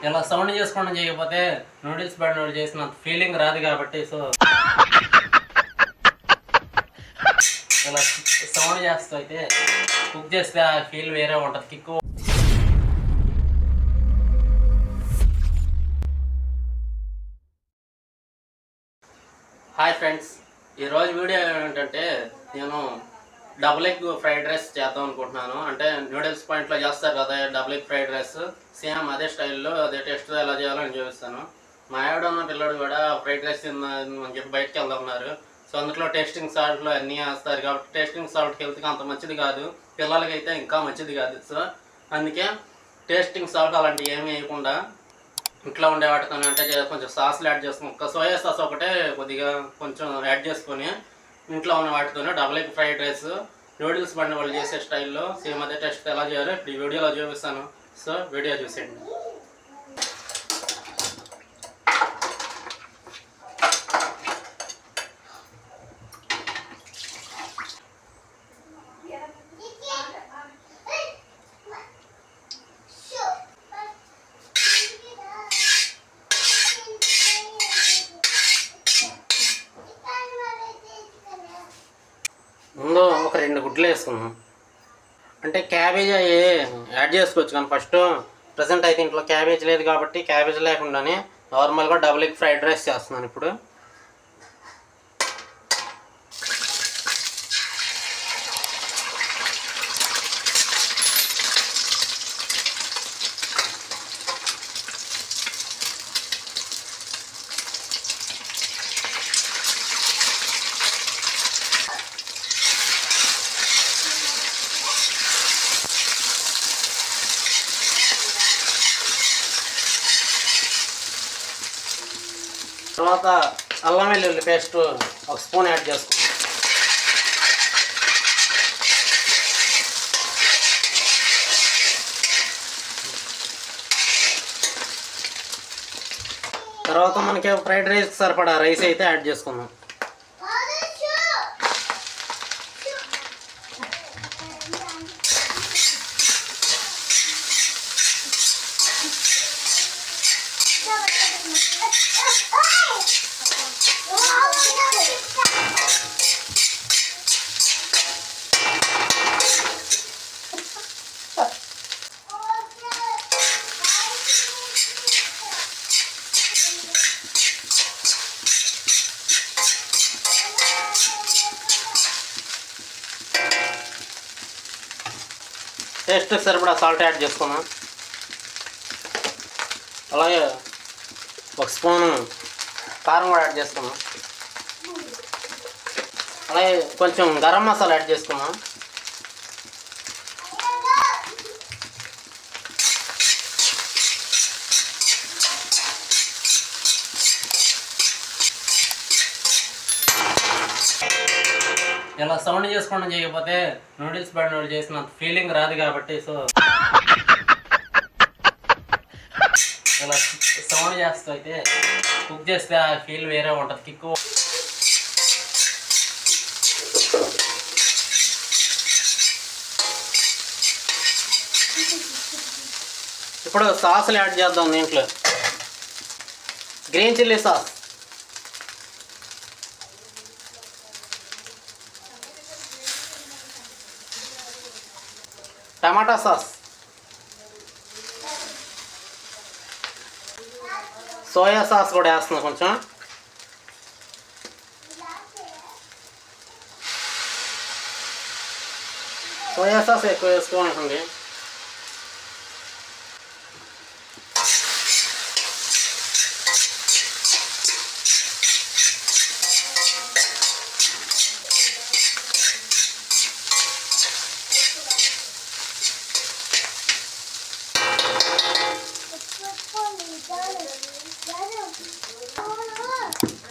ఇలా సౌండ్ చేసుకోవడం చేయకపోతే నూడిల్స్ బండి చేసిన ఫీలింగ్ రాదు కాబట్టి సో ఇలా సౌండ్ చేస్తూ అయితే కుక్ చేస్తే ఆ ఫీల్ వేరే ఉంటుంది, కిక్. హాయ్ ఫ్రెండ్స్, ఈరోజు వీడియో ఏంటంటే నేను డబుల్ ఎగ్ ఫ్రైడ్ రైస్ చేద్దాం అనుకుంటున్నాను. అంటే నూడిల్స్ పాయింట్లో చేస్తారు కదా double egg fried rice, same అదే స్టైల్లో అదే టేస్ట్ ఎలా చేయాలో నేను చూపిస్తాను. మా ఆవిడ ఉన్న పిల్లడు కూడా ఫ్రైడ్ రైస్ తిందని చెప్పి బయటకు వెళ్దాం ఉన్నారు. సో అందులో టేస్టింగ్ సాల్ట్లు అన్నీ వేస్తారు కాబట్టి టేస్టింగ్ సాల్ట్ హెల్త్కి అంత మంచిది కాదు, పిల్లలకైతే ఇంకా మంచిది కాదు. సో అందుకే టేస్టింగ్ సాల్ట్ అలాంటివి ఏమీ వేయకుండా ఇంట్లో ఉండే వాటితో అంటే కొంచెం సాస్లు యాడ్ చేసుకుని ఒక సోయా సాస్ ఒకటే కొద్దిగా కొంచెం యాడ్ చేసుకొని ఇంట్లో ఉన్న వాటితోనే double egg fried rice noodles బండి వాళ్ళు చేసే స్టైల్లో సేమ్ అదే టేస్ట్ ఎలా చేయాలో ఇప్పుడు ఈ వీడియోలో చూపిస్తాను. సో వీడియో చూసేయండి. ముందు ఒక 2 గుడ్లు వేసుకున్నాం. అంటే క్యాబేజ్ యాడ్ చేసుకోవచ్చు, కానీ ఫస్ట్ ప్రజెంట్ అయితే ఇంట్లో క్యాబేజ్ లేదు కాబట్టి క్యాబేజ్ లేకుండానే నార్మల్గా డబుల్ ఎగ్ ఫ్రైడ్ రైస్ చేస్తున్నాను ఇప్పుడు. తర్వాత అల్లం వెల్లుల్లి పేస్ట్ 1 స్పూన్ యాడ్ చేసుకున్నాం. తర్వాత మనకి ఫ్రైడ్ రైస్కి సరిపడా రైస్ అయితే యాడ్ చేసుకున్నాం. టేస్ట్కి సరిపడా సాల్ట్ యాడ్ చేసుకున్నాం. అలాగే 1 స్పూను కారం కూడా యాడ్ చేసుకున్నాం. అలాగే కొంచెం గరం మసాలా యాడ్ చేసుకున్నాం. ఇలా సౌండ్ చేసుకోవడం చేయకపోతే నూడిల్స్ బండి చేసిన ఫీలింగ్ రాదు కాబట్టి సో ఇలా సౌండ్ చేస్తూ అయితే కుక్ చేస్తే ఆ ఫీల్ వేరే ఉంటుంది, కిక్. ఇప్పుడు సాస్లు యాడ్ చేద్దాం. దీంట్లో గ్రీన్ చిల్లీ సాస్, టమాటా సాస్, సోయా సాస్ కూడా వేస్తున్నా కొంచెం. సోయా సాస్ ఎక్కువ వేసుకోవాలండి.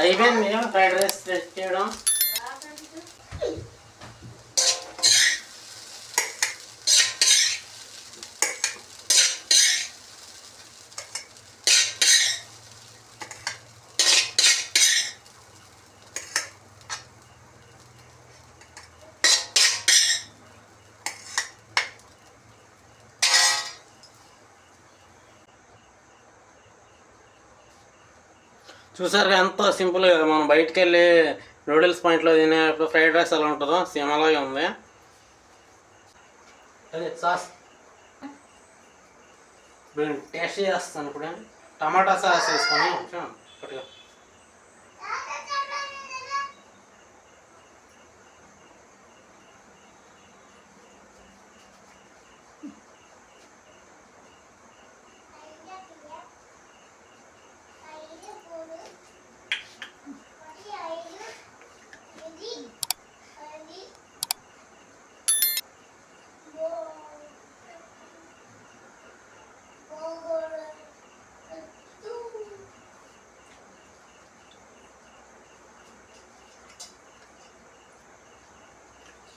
అయిపోయింది ఫ్రైడ్ రైస్ చేయడం. చూసారు ఎంతో సింపుల్గా మనం బయటికి వెళ్ళి నూడిల్స్ పాయింట్లో తినే ఫ్రైడ్ రైస్ ఎలా ఉంటుందో సేమ్ అలాగే ఉంది. అదే సాస్ టేస్ట్ చేస్తాను ఇప్పుడు. టమాటా సాస్ వేసుకొని ఒకటిగా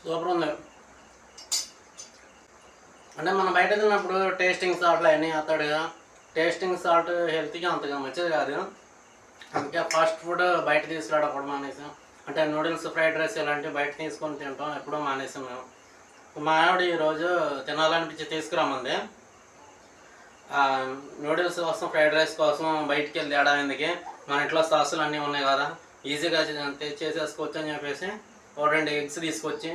సూపర్ ఉంది. అంటే మనం బయట తిన్నప్పుడు టేస్టింగ్ సాల్ట్లు అవన్నీ వేస్తాడుగా. టేస్టింగ్ సాల్ట్ హెల్త్గా అంతగా మంచిది కాదు. అందుకే ఫాస్ట్ ఫుడ్ బయట తీసుకురావడం మానేసాం. అంటే నూడిల్స్ ఫ్రైడ్ రైస్ ఇలాంటివి బయట తీసుకొని తింటాం ఎప్పుడూ మానేసాం మేము. మా ఆవిడ ఈరోజు తినాలనిపించి తీసుకురామంది. నూడిల్స్ కోసం ఫ్రైడ్ రైస్ కోసం బయటికి వెళ్ళి తేడాయిందికి మన ఇంట్లో సాసులు అన్నీ ఉన్నాయి కదా, ఈజీగా చేసేసుకోవచ్చు అని చెప్పేసి 2 ఎగ్స్ తీసుకొచ్చి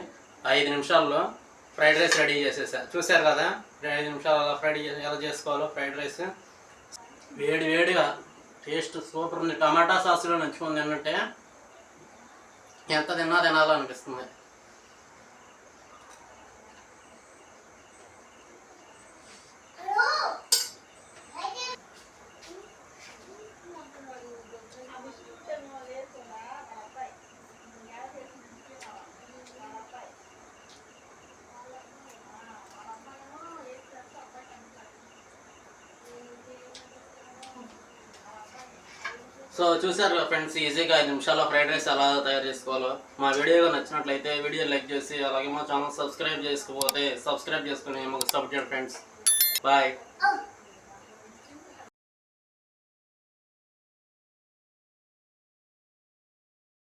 5 నిమిషాల్లో ఫ్రైడ్ రైస్ రెడీ చేసేసా. చూశారు కదా 5 నిమిషాలు అలా ఎలా చేసుకోవాలో ఫ్రైడ్ రైస్. వేడి వేడిగా టేస్ట్ సూపర్ ఉంది. టమాటా సాస్లో నంచుకొని తిన్నట్టే ఎంత తినాలనిపిస్తుంది. సో చూసారు ఫ్రెండ్స్, ఈజీగా 5 నిమిషాల్లో ఫ్రైడ్ రైస్ ఎలా తయారు చేసుకోవాలో. మా వీడియో నచ్చినట్లయితే వీడియో లైక్ చేసి అలాగే మా ఛానల్ సబ్స్క్రైబ్ చేసుకోకపోతే సబ్స్క్రైబ్ చేసుకుని మాకు సపోర్ట్ చేయండి ఫ్రెండ్స్. బాయ్.